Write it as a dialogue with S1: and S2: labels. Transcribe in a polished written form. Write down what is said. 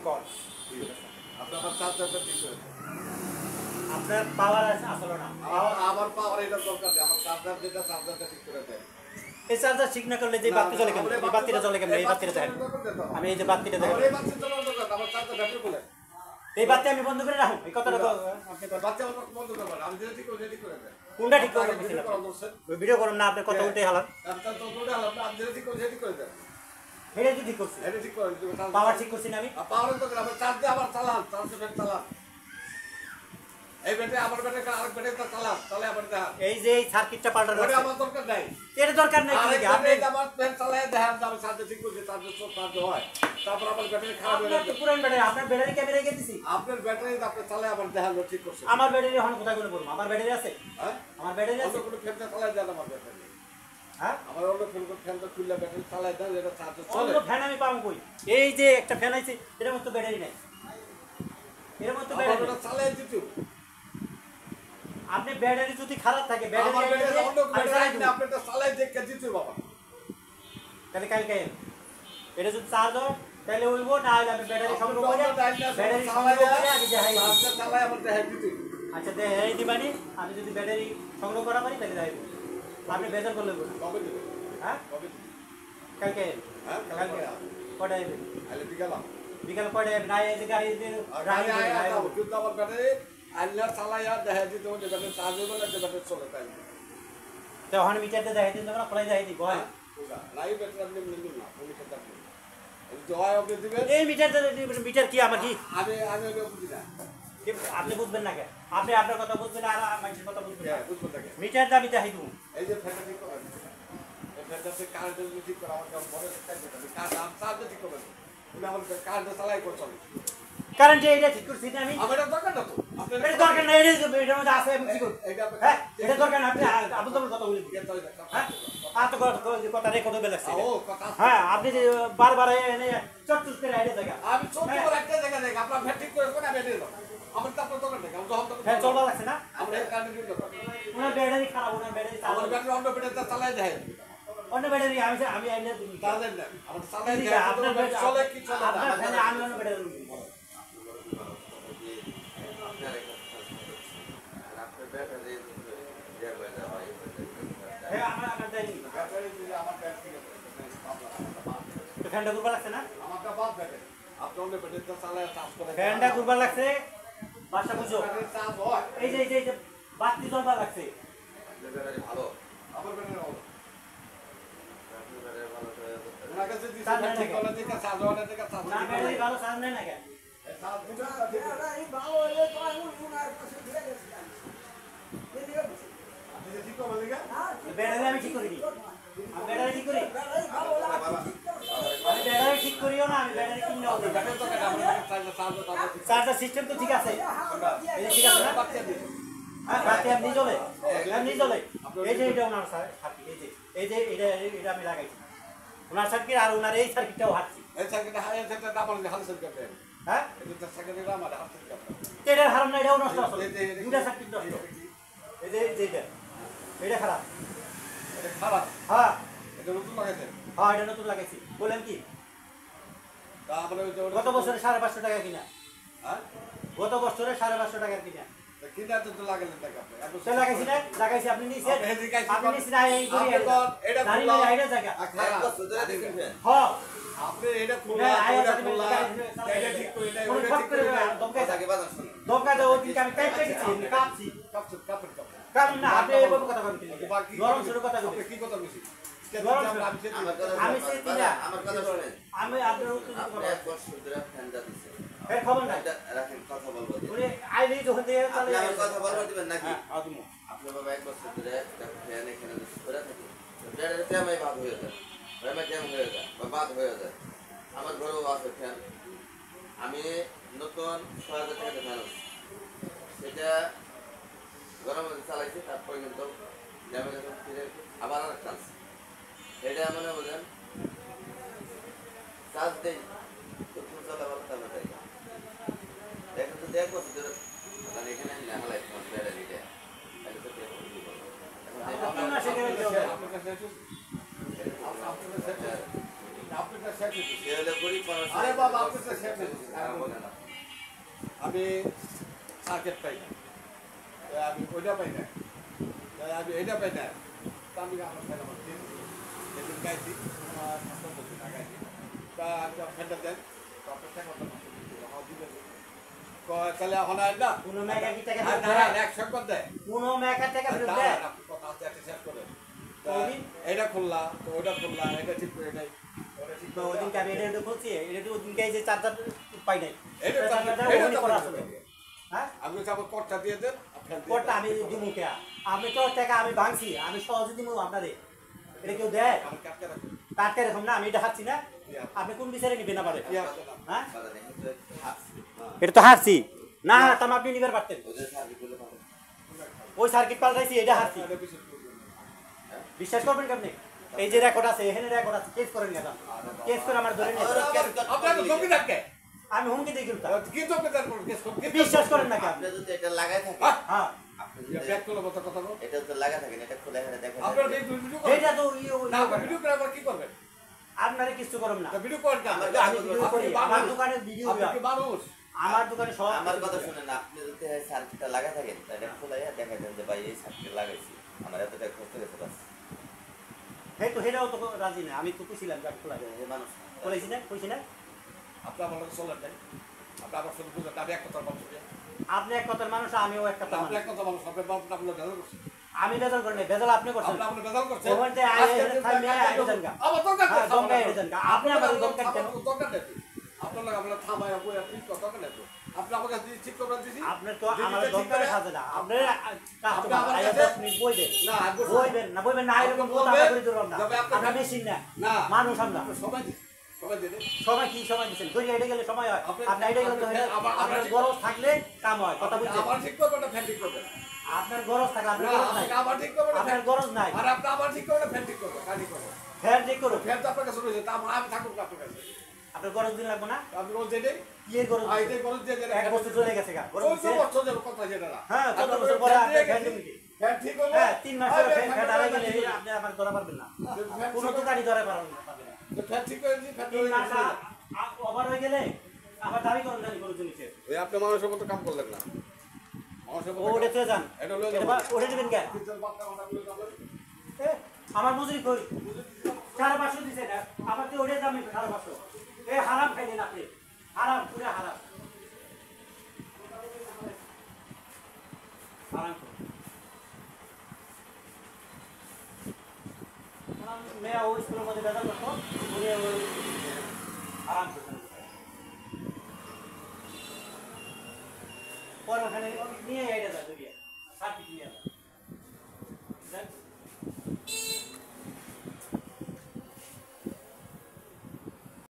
S1: Call
S2: আপনার চার্জারটা ঠিক করে
S1: আপনার পাওয়ার আছে আসলে না
S2: আমার পাওয়ার এটা দরকার নেই আমার চার্জার যেটা চার্জারটা ঠিক করে দেয়
S1: এই চার্জার ঠিক না করলে যে বাতি চলে কেমন এই বাতিটা চলে কেমন এই বাতিটা দেখেন আমি এই যে বাতিটা দেখেন
S2: এই বাতি চলার দরকার আমার চার্জার ব্যাটারি বলে
S1: এই বাতি আমি বন্ধ করে রাখুন এই কথাটা আপনি
S2: বাচ্চা আমার বন্ধ করবেন আমি যেটা ঠিক করে ঠিক করে দেয়
S1: কোনটা ঠিক করে দিছিলাম ভিডিও করুন না আপনি কথা উল্টে হালান
S2: আপনার তো কোনটা হলো আপনি যেটা ঠিক করে দেয়
S1: এটা যদি ঠিক করছি
S2: এটা ঠিক করে
S1: পাওয়ার ঠিক করছি না আমি
S2: পাওয়ার দরকার আমার চার্জে আবার চালান চার্জে ফের চালান এই ব্যাটারি আমার ব্যাটারি আরেক ব্যাটারি চালান তাহলে আবার দেখা
S1: এই যে এই সার্কিটটা পাল্টানো
S2: ওটা আমার দরকার নাই
S1: এর দরকার নাই কি আপনি
S2: আমার ফ্যান চালায় দেখেন আমি চার্জে ঠিক করছি চার্জে সব চার্জ হয় তারপর আমার ব্যাটারি খারাপ হয়ে
S1: আপনার তো পুরান ব্যাটারি আপনার ব্যাটারি ক্যামেরা রেখে দিছি
S2: আপনার ব্যাটারি আপনি চালায় আবার দেখেন ঠিক করছে
S1: আমার ব্যাটারি এখন কোথায় করে করব আমার ব্যাটারি আছে
S2: হ্যাঁ
S1: আমার ব্যাটারি আছে
S2: কোনো ফ্যানটা চালায় দেন আমার ব্যাটারি
S1: হ্যাঁ
S2: আমার অন্য ফ্যানটা খুললে ব্যাটারি চালায় দেন এটা চার্জ চলে
S1: অন্য ফ্যান আমি পাবো কই এই যে একটা ফ্যান আছে এর মধ্যে ব্যাটারি নাই এর মধ্যে ব্যাটারি
S2: চালায় দিতে
S1: আপনি ব্যাটারি যদি খারাপ থাকে ব্যাটারি
S2: অন্য ব্যাটারি না আপনি তো চালায় দেখে দিতে বাবা
S1: তাহলে কালকে এটা যদি চার্জ হয় তাহলে উঠবো না হলে আমি ব্যাটারি সংগ্রহ করে ব্যাটারি সংগ্রহ করে আগে দেখাই
S2: চালায় আমার দেখাই দিতে
S1: আচ্ছা দেখাই দিবানি আমি যদি ব্যাটারি সংগ্রহ করা পারি তাহলে দেখাই আপনি বেজার করলে
S2: কবে দিবেন
S1: হ্যাঁ
S2: কবে
S1: কালকে
S2: হ্যাঁ কালকে
S1: কটায়
S2: আলে বিকাল
S1: বিকাল কটায় নাই এই যে গাড়ি
S2: গাড়ি আয়া কিন্তু আমার ব্যাটারি আল্লাহ চালায়া দেখাই দিতে যে ব্যাটারি চার্জ হবে না যে ব্যাটারি চলে তাই
S1: তো ওখানে মিটারতে দেখাই দিন তোমরা খোলাই দেখাই দিই হয়
S2: নাই ব্যাটারি আপনি নিবেন না কোন মিটার আপনি জয় আপনি দিবেন
S1: এই মিটার কি আমার কি
S2: আমি বুঝি না
S1: আপনি বুঝবেন না কেন আপনি আপনার কথা বুঝবেন আর মানুষের কথা বুঝবেন না
S2: বুঝবেন না
S1: মিটার দামি দেখাই দেবো
S2: এই যে ফ্যানটা ঠিক করেন এই ফ্যানটা কারেন্ট ঠিক করা আমার মনে কাজ চার্জ ঠিক করেন তুমি আমার কারেন্ট চালাই করছো
S1: কারেন্ট এটা ঠিক করছি না আমি
S2: আমার দরকার না তো আপনার
S1: এটা দরকার নাই এটার মধ্যে আছে আমি কি করব হ্যাঁ এটা দরকার না আপনি আবু তো কথা বলি হ্যাঁ আর তো কথা রেকর্ড হবে লাগছে
S2: ও কথা
S1: হ্যাঁ আপনি যে বারবার এনে চটচট করে আইডে জায়গা
S2: আমি ছোট করে একটা জায়গা দেখি আপনার ফ্যান ঠিক করে কোন আমি দিয়ে দাও আমার তো আপনার দরকার নেই আমি যখন তখন
S1: হ্যাঁ চলবা লাগছে না
S2: আমরা এই কারেন্ট দিয়ে দাও
S1: ওনার ব্যাটারি খারাপ ওনার ব্যাটারি
S2: আমার ব্যাটারি অন্য ব্যাটারি চালাই দেয়
S1: অন্য ব্যাটারি আমি আইলে দিই
S2: তাহলে না আমার চালাই দেয় আপনার চলে কি চলে না
S1: আপনার ফ্যানে আমি অন্য ব্যাটারি হ্যাঁ আমার দেয়নি
S2: ব্যাটারি দিলে আমার ব্যাটারি
S1: ফ্যানটা ঘুরবা লাগছে না
S2: আমারটা বাদ ব্যাটারি আপনি অন্য ব্যাটারি চালায় চার্জ করে
S1: ফ্যানটা ঘুরবা লাগছে বাসা বুঝো
S2: চার্জ হয়
S1: এই যে বাতি জ্বলবা লাগছে
S2: ব্যাটারি ভালো আমার ব্যাটারি ভালো ওনার কাছে দিছি ঠিক করে দিকে চার্জ হয় না দিকে চার্জ
S1: না ব্যাটারি ভালো চার্জ নেই না কেন
S2: চার্জ দিটা
S3: ভালো হলে তো আমি ওনার কাছে দিয়ে গেছিলাম
S2: আপনি ঠিক করে দিকে
S1: ব্যাটারি আমি ঠিক করি আমি ব্যাটারি ঠিক করি
S3: ভালো
S1: আমি ব্যাটারি ঠিক করিও না আমি ব্যাটারি কিনে হবে
S2: ব্যাটারি তো আমার চার্জ
S1: চার্জার সিস্টেম তো ঠিক আছে এই যে ঠিক আছে না হ্যাঁ বাতি আপনি জ্বলে আপনি জ্বলে এই যে এটা ওনার সার্কিট এটা আমি লাগাইছি ওনার সার্কিট আর ওনার এই সার্কিটটাও হাঁটছি
S2: এই সার্কিটে হাই সেটা আমার হাল সার্কিট দেন
S1: হ্যাঁ
S2: এটা সার্কিটে আমার হাল সার্কিট
S1: এটার হারাম না এটাও নষ্ট আছে দুটা সার্কিট নষ্ট এই যে এটা খারাপ
S2: এটা খারাপ
S1: হ্যাঁ
S2: এটা নতুন লাগাইছেন
S1: হ্যাঁ এটা নতুন লাগাইছি বলেন কি
S2: তারপরে
S1: গত বছরে 550 টাকা কিনা
S2: হ্যাঁ
S1: গত বছরে 550 টাকা কিনা
S2: কিনা তো লাগালেন টাকা আপনি
S1: সে লাগাইছি না লাগাইছি আপনি নিছেন আপনি নিছেন না এই করি
S2: এটা
S1: দাঁড়িয়ে না এটা জায়গা হ্যাঁ
S2: আপনি এটা খোলা এটা খোলা এটা ঠিক করে এটা
S1: কোন ফট করে দমকাই থাকে দমকা দাও ওই দিকে আমি কাটতে গেছি কাটছি
S2: কাপড়
S1: কারণ না আপনি এই কথা বলতে গরম শুরু কথা বলতে
S2: কি কথা বলছি
S1: আমি সেই তিনা
S4: আমার কথা শুনেন
S1: আমি আপনার উত্তর দিতে
S4: আপনি
S1: পারবো
S4: এক বছর ধরে ফ্যানটা দিছেন
S1: এর খবর নাই
S4: রাখেন কথা বলবো
S1: ওরে আইলেই যখন দিয়ে
S4: আপনি
S1: চলে
S4: আমার কথা বলবো দিবেন নাকি
S1: আদমু
S4: আপনি বাবা এক বছর ধরে একটা ফ্যান এখানে করে থাকেন ফ্যানের জ্যামাই বাদ হয়ে যায় জ্যামাই জ্যাম হয়ে যায় বা বাদ হয়ে যায় আমার ঘরেও আছে ফ্যান আমি নতুন 6000 টাকা ফ্যান সেটা গরম চালাইছি তারপরে কিন্তু জ্যামে যখন ফিরে আবার আরেকটা আছে এটা মনে বলেন চার্জ দেই প্রথম চলা ভালো তাহলে তাই এখন তো দেখো মানে এখানে হালাই ব্যাটারি দেয় তাহলে তো দেখো কি বলবো
S1: আপনার না সেখানে যাবে
S2: আপনার কাছে আপনার কাছে সেট
S4: সে হলে গরিব মানুষ
S2: আরে বাবা আপনার কাছে সেট আমি সার্কিট পাই না, আমি ওইটা পাই না, আমি এইটা পাই না, তা আমি আমার ফ্যান আমার দিয়ে দিই, যেদিন গাইছি আমার গাইছি তা আমি ফ্যানটা দেন তো আপনার ফ্যান আমার দিবেন তাহলে এখন আর না
S1: কোনো মেকা কি টাকা
S2: আর
S1: ফেরত
S2: না
S1: দেয়?
S2: এক সেকেন্ড দেয়
S1: কোনো মেকা টাকা ফেরত
S2: না,
S1: দেয়?
S2: না, কথা আছে একটা শেষ করে তা
S1: ওদিন?
S2: এটা খুললা তো ওইটা খুললা এটা ঠিক করে এটাই ওটা ঠিক
S1: তো
S2: করে
S1: ওদিনকে আমি এটা খুলছি, এটা ওদিনকে এই যে চার্জার পাই নাই।
S2: এটা তো
S1: চার্জারটা
S2: এটা
S1: ওখানে
S2: তো
S1: করা
S2: আপনি
S1: ছিল। হ্যাঁ?
S2: আমি বলছি আমার কটটা দিয়ে দেন আপনার দিয়ে
S1: কোটটা
S2: দেন।
S1: আমি দিমু কে? আমি তো টাকা আমি ভাঙছি, আমি সহজে দিমু আপনারে। এটা কেউ দেয়?
S2: আমার কাটতে রাখুন
S1: টাটকা এরকম না, আমি এটা হারছি না। আপনি কোন বিচারে নিবেন আবার? হ্যাঁ?
S4: বাধা নেই, কিন্তু হাসি।
S1: এটা তো হারছি। না হারতাম আপনি নিবার পারতেন।
S4: ওদের সার্ভিস গুলো পাবে।
S1: ওই সার্কিট পাল্টাইছি, এটা হারছি।
S2: এটা বিশেষ করে দিন।
S1: বিশ্বাস করবেন কেমনি? এই যে রেকর্ড আছে, এখানে রেকর্ড আছে, কেস করেন কেন? কেস করে আমার ধরে নিয়ে যান।
S2: আপনার তো জমি থাকে
S1: আমি হুমকি দিয়ে গেলাম।
S2: কি জমিদার করে কেস করুন
S1: বিশ্বাস করেন না কেন?
S4: আপনি যদি এটা লাগাই থাকেন,
S1: হ্যাঁ।
S4: আপনি যদি
S2: ব্যাক করলে মতো কথা বল
S4: এটা যদি লাগা থাকেন, এটা খুলে এখানে দেখেন।
S2: আপনার এই ভিডিও করেন
S1: এইটা তো
S2: না আপনি ভিডিও করে আবার কি করবেন
S1: আপনারে কিছু করুন না।
S2: তা ভিডিও করেন কেন
S1: আমি ভিডিও করি, আমার দোকানে ভিডিও
S2: আপনি কি মানুষ
S1: আমার দোকানে সব
S4: আমার কথা শুনেন, আপনি যদি এই সার্কিটটা লাগা থাকেন, তাহলে খুলে দেখাই দেন যে ভাই এই সার্কিট লাগাইছি, আমার এত টাকা খরচ গেছে বাস।
S1: এই তো হেটাও তো রাজি না, আমি তো কইছিলাম যে আমি খোলা দেব।
S4: এই মানুষ
S1: বলেছি না, কইছি না?
S2: আপনি আমার লগে চলেন নাই আপনি আমার সাথে বুঝলেন আমি এক কথা বলছি
S1: আপনি এক কথার মানুষ, আমিও এক কথার
S2: আপনি
S1: মানুষ।
S2: এক কথা মানুষ আপনি বাবু আপনার বেজাল করছেন
S1: আমি বেজাল করি নাই, বেজাল আপনি করছেন।
S2: আপনি আপনার বেজাল করছেন
S1: ওখানে আয় এখানে থামে আয় দেন গা।
S2: আমার দরকার
S1: হ্যাঁ, দমকাই দেন গা। আপনি আমার দমকাই কেন?
S2: দরকার নেই আপনার লাগে আপনার থামায় বই আপনি দরকার নেই আপনি আমার কাছে ঠিক করে দিছি
S1: আপনার তো আমার দমকাই সাজে না। আপনি
S2: আপনি আমার
S1: কাস্টমার আয়
S2: কাছে-
S1: 10 মিনিট বই দেন।
S2: না আগে
S1: বইবেন না, বইবেন না, এরকম কথা
S2: বলবেন,
S1: করে ধরলাম না।
S2: তবে আপনি-
S1: আমরা মেশিন না,
S2: না
S1: মানুষ আমরা।
S2: সবাই সবাই দিন
S1: সময় কি সময় দিচ্ছেন? ধরে এটা গেলে সময় হয়।
S2: আপনি-
S1: আপনি এটা গেলে তো হয় না।
S2: আবার-
S1: আপনার
S2: আবার-
S1: গরজ থাকলে কাম হয়, কথা বুঝছেন?
S2: আমার ঠিক করবেন না ফ্যান ঠিক করবেন
S1: আপনার গরজ থাকলে আপনার
S2: না
S1: গরজ নাই।
S2: আপনি আমার ঠিক করবেন না
S1: আপনার গরজ নাই।
S2: আর আপনি আমার ঠিক করবেন না ফ্যান ঠিক করবেন কাজ করবেন
S1: ফ্যান ঠিক করুন।
S2: ফ্যান তো আপনার কাছে রয়েছে তা আমি থাকুক না আপনার কাছে
S1: আপনার গরজ দিন লাগবে না?
S2: আপনি রোজ যেটাই
S1: কি এর গরজ?
S2: আর এটাই খরচ দিয়ে দেন
S1: এক বছর চলে গেছে গা। গরজ
S2: 14
S1: দিছে?
S2: বছর যাবে কথা যেটা না
S1: হ্যাঁ, 14
S2: আপনার
S1: বছর পরে
S2: ফ্যান
S1: আপনি
S2: দিয়ে
S1: ফ্যান
S2: গেছি।
S1: দিবেন কি?
S2: ফ্যান ঠিক হলো
S1: হ্যাঁ, 3 মাস পরে ফ্যান
S2: ফ্যান
S1: হারাই গেলে
S2: ঠিক
S1: আপনি আমার ধরা পারবেন না।
S2: ফ্যান
S1: কোনো দোকানই ধরা পারবেন না।
S2: ফ্যান ঠিক করে দিই ফ্যান
S1: 3 মাস ওভার হয়ে গেলে আবার দাবি করেন জানি কোনো জিনিসের।
S2: ওই আপনি মানুষের মতো কাম করলেন না মানুষের
S1: ও উঠে চলে যান।
S2: এটা লয়ে
S1: এটা
S2: যাবেন
S1: উঠে দিবেন কেন? এ, আমার মজুরি কই? 550 দিছে না। আমার তো উঠে যাবেন 550। এ হারাম খাইলেন আপনি। হারাম, পুরা হারাম। হারাম খাইলেন। মেয়া ওই স্কুলের মধ্যে বেজাল করতো, উনি ওই আরাম করতেন। পরে ওখানে নিয়ে এটা যাবে।